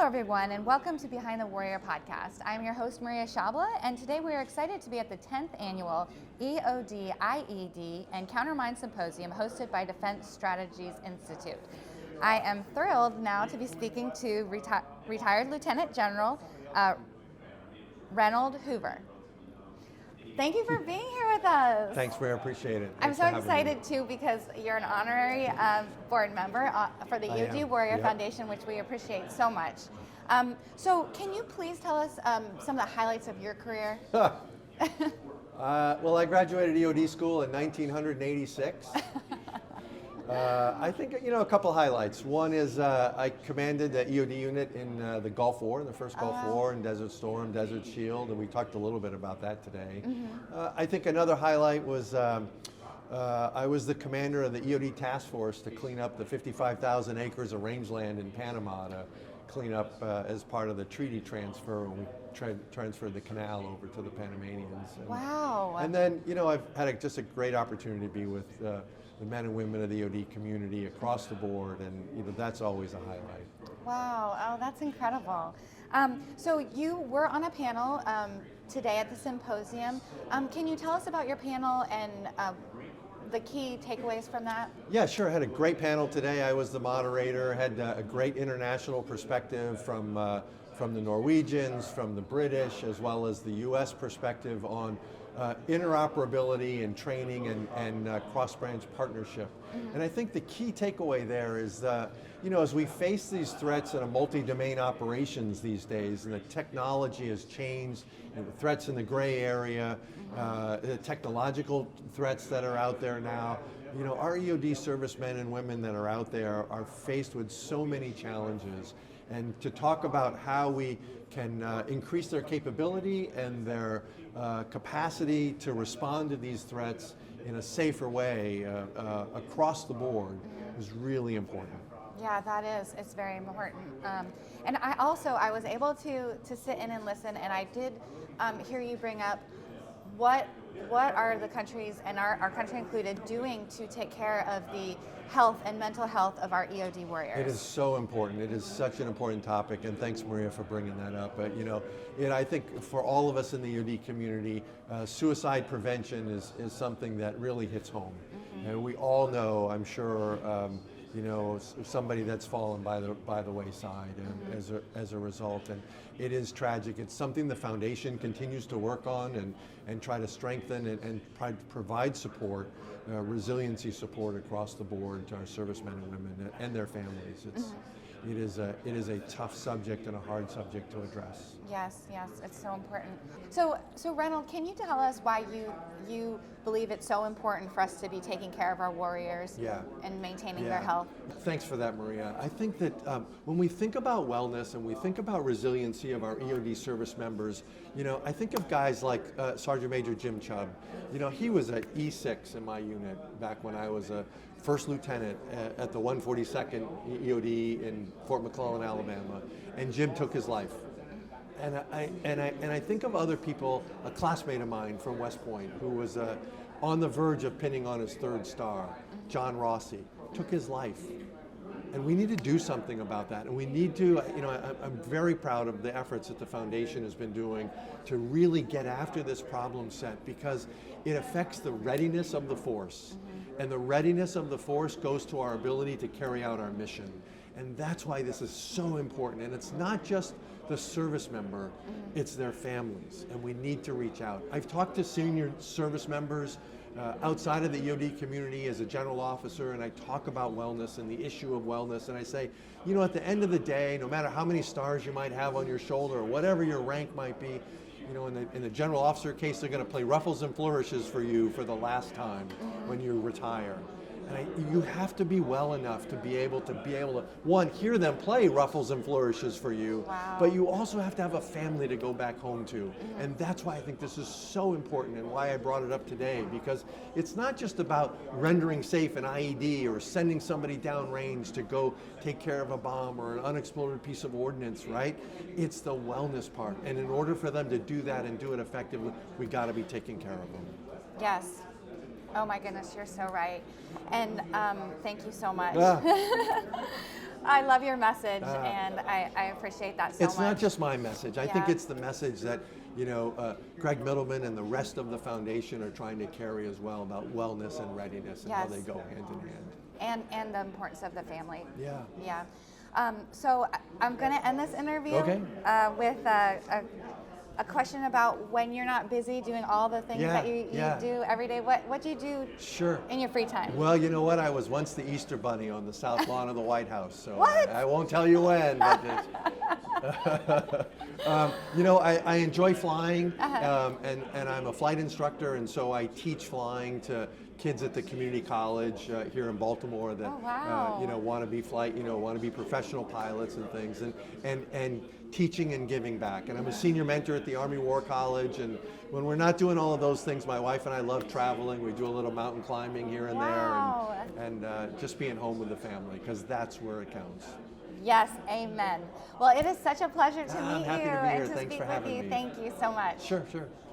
everyone, and welcome to Behind the Warrior podcast. I'm your host, Maria Shabla, and today we are excited to be at the 10th annual EOD, IED, and Countermine Symposium hosted by Defense Strategies Institute. I am thrilled now to be speaking to retired Lieutenant General Reynold Hoover. Thank you for being here with us. Thanks, Maria. Appreciate it. I'm so excited too because you're an honorary board member for the EOD Warrior Foundation, which we appreciate so much. So can you please tell us some of the highlights of your career? Well, I graduated EOD school in 1986. I think, a couple highlights. One is I commanded the EOD unit in the Gulf War, the first Gulf War, in Desert Storm, Desert Shield, and we talked a little bit about that today. I think another highlight was I was the commander of the EOD task force to clean up the 55,000 acres of rangeland in Panama to clean up as part of the treaty transfer when we transferred the canal over to the Panamanians. Wow. And then, I've had just a great opportunity to be with the men and women of the EOD community across the board, and that's always a highlight. Wow, oh, that's incredible. So you were on a panel today at the symposium. Can you tell us about your panel and the key takeaways from that? Yeah, sure. I had a great panel today. I was the moderator, had a great international perspective from the Norwegians, from the British, as well as the U.S. perspective on interoperability and training and cross-branch partnership. And I think the key takeaway there is, as we face these threats in a multi-domain operations these days, and the technology has changed, the threats in the gray area, the technological threats that are out there now, our EOD servicemen and women that are out there are faced with so many challenges. And to talk about how we can increase their capability and their capacity to respond to these threats in a safer way across the board is really important. Yeah, that is. It's very important. And I was able to sit in and listen, and I did hear you bring up what are the countries, and our country included, doing to take care of the health and mental health of our EOD warriors? It is so important. It is such an important topic, and thanks, Maria, for bringing that up. But I think for all of us in the EOD community, suicide prevention is something that really hits home. And we all know, I'm sure, somebody that's fallen by the wayside as a result, and it is tragic. It's something the foundation continues to work on and try to strengthen and provide support, resiliency support across the board to our servicemen and women and their families. It is a tough subject and a hard subject to address. Yes, it's so important. So Reynold, can you tell us why you believe it's so important for us to be taking care of our warriors and maintaining their health? Thanks for that, Maria. I think that when we think about wellness and we think about resiliency of our EOD service members, I think of guys like Sergeant Major Jim Chubb. He was an E6 in my unit back when I was a first lieutenant at the 142nd EOD in Fort McClellan, Alabama, and Jim took his life. And I think of other people, a classmate of mine from West Point who was on the verge of pinning on his third star, John Rossi, took his life. And we need to do something about that. And we need to, I'm very proud of the efforts that the foundation has been doing to really get after this problem set, because it affects the readiness of the force. And the readiness of the force goes to our ability to carry out our mission. And that's why this is so important. And it's not just the service member, it's their families. And we need to reach out. I've talked to senior service members outside of the EOD community as a general officer, and I talk about wellness and the issue of wellness. And I say, at the end of the day, no matter how many stars you might have on your shoulder or whatever your rank might be, in the general officer case, they're going to play ruffles and flourishes for you for the last time when you retire. And you have to be well enough to be able to one, hear them play ruffles and flourishes for you, but you also have to have a family to go back home to. And that's why I think this is so important and why I brought it up today, because it's not just about rendering safe an IED or sending somebody downrange to go take care of a bomb or an unexploded piece of ordnance, right? It's the wellness part. And in order for them to do that and do it effectively, we got to be taking care of them. Yes. Oh my goodness, you're so right. And thank you so much. I love your message, and I appreciate that so much. It's not just my message. I think Yeah. it's the message that Greg Middleman and the rest of the foundation are trying to carry as well, about wellness and readiness and how Yes. they go hand in hand. And the importance of the family. Yeah. Yeah. So I'm going to end this interview Okay. With a question about when you're not busy doing all the things that you do every day. What do you do Sure. in your free time? Well, you know what? I was once the Easter Bunny on the south lawn of the White House, so What? I won't tell you when. But I enjoy flying, and I'm a flight instructor, and so I teach flying to kids at the community college here in Baltimore that want to be want to be professional pilots and things, and teaching and giving back. And I'm a senior mentor at the Army War College, and when we're not doing all of those things, my wife and I love traveling. We do a little mountain climbing here and there, and just being home with the family, because that's where it counts. Yes, amen. Well, it is such a pleasure to meet I'm happy you to be here. and to Thanks speak for with having you. me. Thank you so much. Sure, sure.